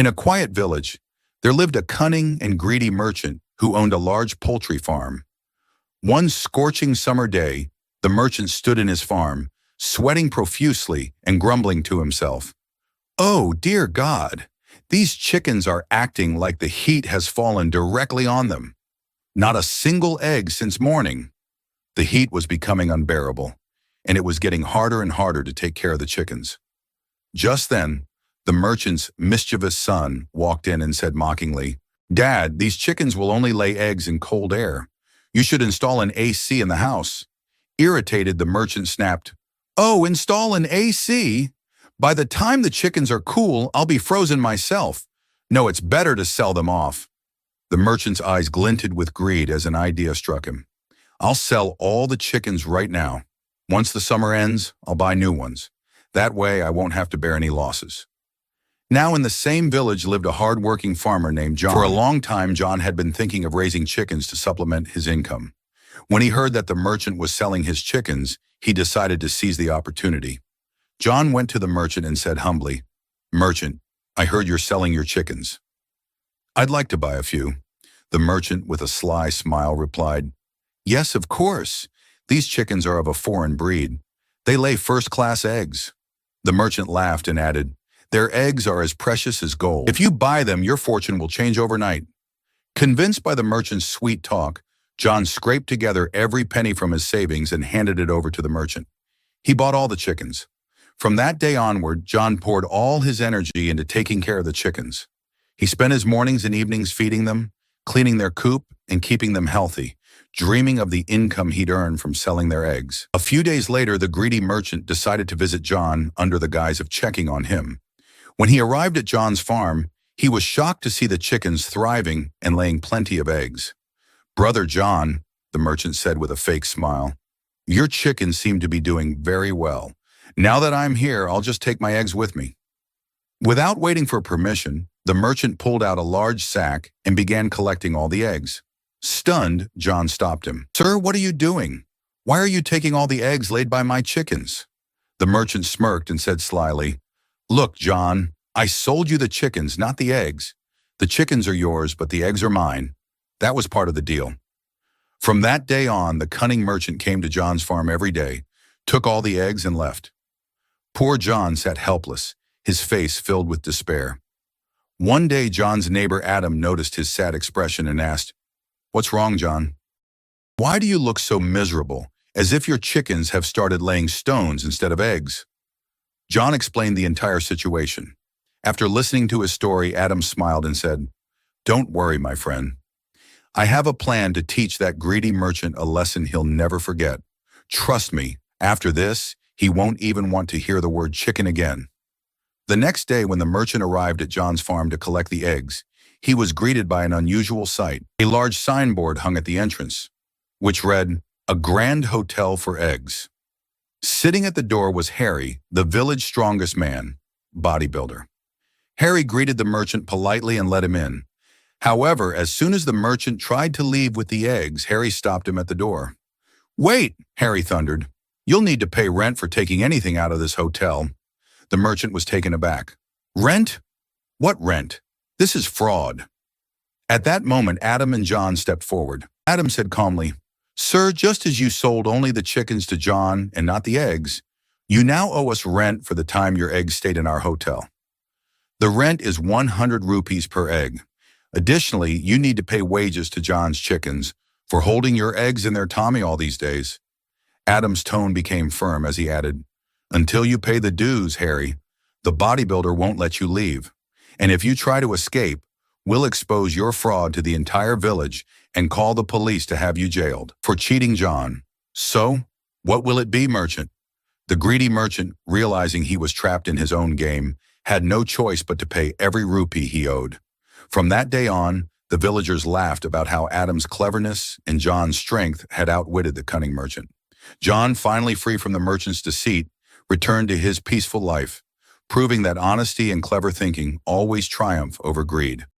In a quiet village, there lived a cunning and greedy merchant who owned a large poultry farm. One scorching summer day, the merchant stood in his farm, sweating profusely and grumbling to himself. "Oh, dear God, these chickens are acting like the heat has fallen directly on them. Not a single egg since morning." The heat was becoming unbearable, and it was getting harder and harder to take care of the chickens. Just then, the merchant's mischievous son walked in and said mockingly, "Dad, these chickens will only lay eggs in cold air. You should install an AC in the house." Irritated, the merchant snapped, "Oh, install an AC? By the time the chickens are cool, I'll be frozen myself. No, it's better to sell them off." The merchant's eyes glinted with greed as an idea struck him. "I'll sell all the chickens right now. Once the summer ends, I'll buy new ones. That way I won't have to bear any losses." Now in the same village lived a hard-working farmer named John. For a long time, John had been thinking of raising chickens to supplement his income. When he heard that the merchant was selling his chickens, he decided to seize the opportunity. John went to the merchant and said humbly, "Merchant, I heard you're selling your chickens. I'd like to buy a few." The merchant, with a sly smile, replied, "Yes, of course. These chickens are of a foreign breed. They lay first-class eggs." The merchant laughed and added, "Their eggs are as precious as gold. If you buy them, your fortune will change overnight." Convinced by the merchant's sweet talk, John scraped together every penny from his savings and handed it over to the merchant. He bought all the chickens. From that day onward, John poured all his energy into taking care of the chickens. He spent his mornings and evenings feeding them, cleaning their coop, and keeping them healthy, dreaming of the income he'd earn from selling their eggs. A few days later, the greedy merchant decided to visit John under the guise of checking on him. When he arrived at John's farm, he was shocked to see the chickens thriving and laying plenty of eggs. "Brother John," the merchant said with a fake smile, "your chickens seem to be doing very well. Now that I'm here, I'll just take my eggs with me." Without waiting for permission, the merchant pulled out a large sack and began collecting all the eggs. Stunned, John stopped him. "Sir, what are you doing? Why are you taking all the eggs laid by my chickens?" The merchant smirked and said slyly, "Look, John, I sold you the chickens, not the eggs. The chickens are yours, but the eggs are mine. That was part of the deal." From that day on, the cunning merchant came to John's farm every day, took all the eggs, and left. Poor John sat helpless, his face filled with despair. One day, John's neighbor Adam noticed his sad expression and asked, "What's wrong, John? Why do you look so miserable, as if your chickens have started laying stones instead of eggs?" John explained the entire situation. After listening to his story, Adam smiled and said, "Don't worry, my friend. I have a plan to teach that greedy merchant a lesson he'll never forget. Trust me, after this, he won't even want to hear the word chicken again." The next day, when the merchant arrived at John's farm to collect the eggs, he was greeted by an unusual sight. A large signboard hung at the entrance, which read, "A Grand Hotel for Eggs." Sitting at the door was Harry, the village strongest man, bodybuilder. Harry greeted the merchant politely and let him in. However, as soon as the merchant tried to leave with the eggs, Harry stopped him at the door. "Wait," Harry thundered. "You'll need to pay rent for taking anything out of this hotel." The merchant was taken aback. "Rent? What rent? This is fraud." At that moment, Adam and John stepped forward. Adam said calmly, "Sir, just as you sold only the chickens to John and not the eggs, you now owe us rent for the time your eggs stayed in our hotel. The rent is 100 rupees per egg. Additionally, you need to pay wages to John's chickens for holding your eggs in their tummy all these days." Adam's tone became firm as he added, "Until you pay the dues, Harry, the bodybuilder won't let you leave. And if you try to escape, we'll expose your fraud to the entire village and call the police to have you jailed for cheating John. So, what will it be, merchant?" The greedy merchant, realizing he was trapped in his own game, had no choice but to pay every rupee he owed. From that day on, the villagers laughed about how Adam's cleverness and John's strength had outwitted the cunning merchant. John, finally free from the merchant's deceit, returned to his peaceful life, proving that honesty and clever thinking always triumph over greed.